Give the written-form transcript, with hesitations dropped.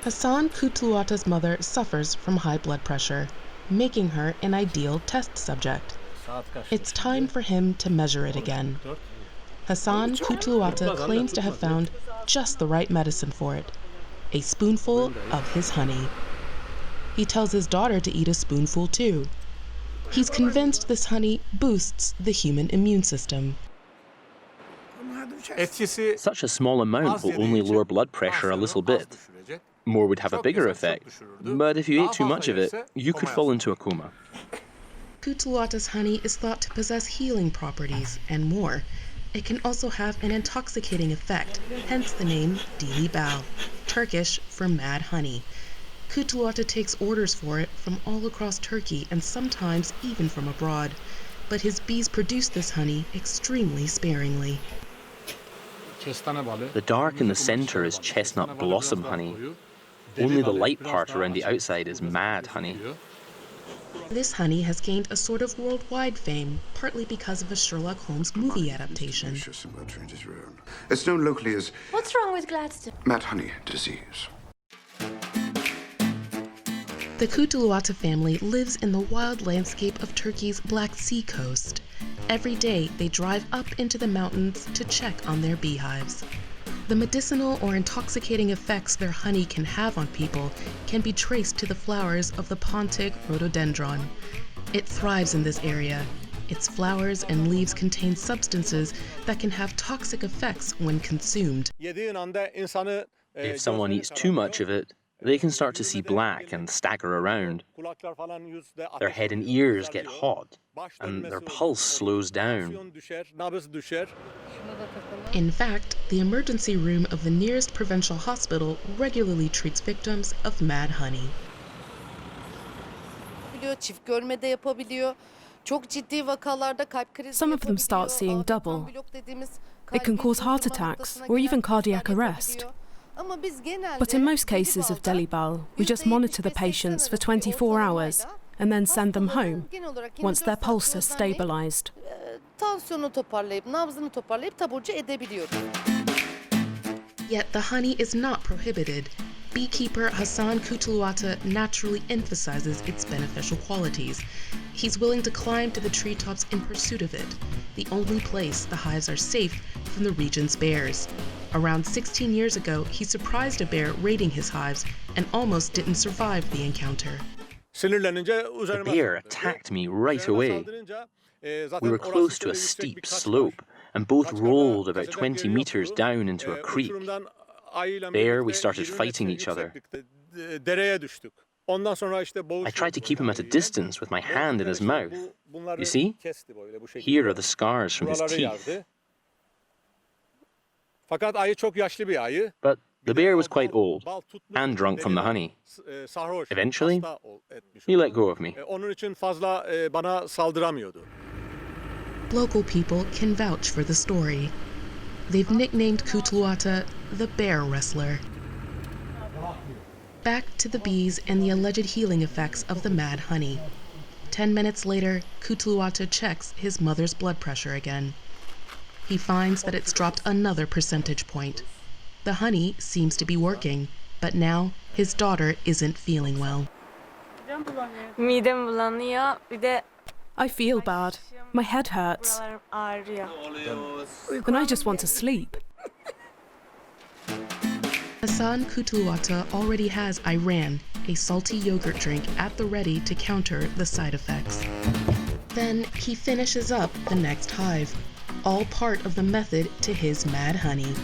Hassan Kutluata's mother suffers from high blood pressure, making her an ideal test subject. It's time for him to measure it again. Hassan Kutluata claims to have found just the right medicine for it, a spoonful of his honey. He tells his daughter to eat a spoonful too. He's convinced this honey boosts the human immune system. Such a small amount will only lower blood pressure a little bit. More would have a bigger effect, but if you ate too much of it, you could fall into a coma. Kutluata's honey is thought to possess healing properties and more. It can also have an intoxicating effect, hence the name Dili Bal, Turkish for mad honey. Kutluata takes orders for it from all across Turkey and sometimes even from abroad, but his bees produce this honey extremely sparingly. The dark in the center is chestnut blossom honey. Only the light part around the outside is mad honey. This honey has gained a sort of worldwide fame, partly because of a Sherlock Holmes movie adaptation. It's known locally as... What's wrong with Gladstone? Mad honey disease. The Kutluata family lives in the wild landscape of Turkey's Black Sea coast. Every day, they drive up into the mountains to check on their beehives. The medicinal or intoxicating effects their honey can have on people can be traced to the flowers of the pontic rhododendron. It thrives in this area. Its flowers and leaves contain substances that can have toxic effects when consumed. If someone eats too much of it, they can start to see black and stagger around. Their head and ears get hot, and their pulse slows down. In fact, the emergency room of the nearest provincial hospital regularly treats victims of mad honey. Some of them start seeing double. It can cause heart attacks or even cardiac arrest. But in most cases of Delibal, we just monitor the patients for 24 hours and then send them home once their pulse has stabilized. Yet the honey is not prohibited. Beekeeper Hassan Kutluata naturally emphasizes its beneficial qualities. He's willing to climb to the treetops in pursuit of it, the only place the hives are safe from the region's bears. Around 16 years ago, he surprised a bear raiding his hives and almost didn't survive the encounter. The bear attacked me right away. We were close to a steep slope and both rolled about 20 meters down into a creek. There, we started fighting each other. I tried to keep him at a distance with my hand in his mouth. You see? Here are the scars from his teeth. But the bear was quite old and drunk from the honey. Eventually, he let go of me. Local people can vouch for the story. They've nicknamed Kutluata the Bear Wrestler. Back to the bees and the alleged healing effects of the mad honey. 10 minutes later, Kutluata checks his mother's blood pressure again. He finds that it's dropped another percentage point. The honey seems to be working, but now his daughter isn't feeling well. I feel bad. My head hurts. And I just want to sleep. Hassan Kutluata already has Iran, a salty yogurt drink, at the ready to counter the side effects. Then he finishes up the next hive, all part of the method to his mad honey.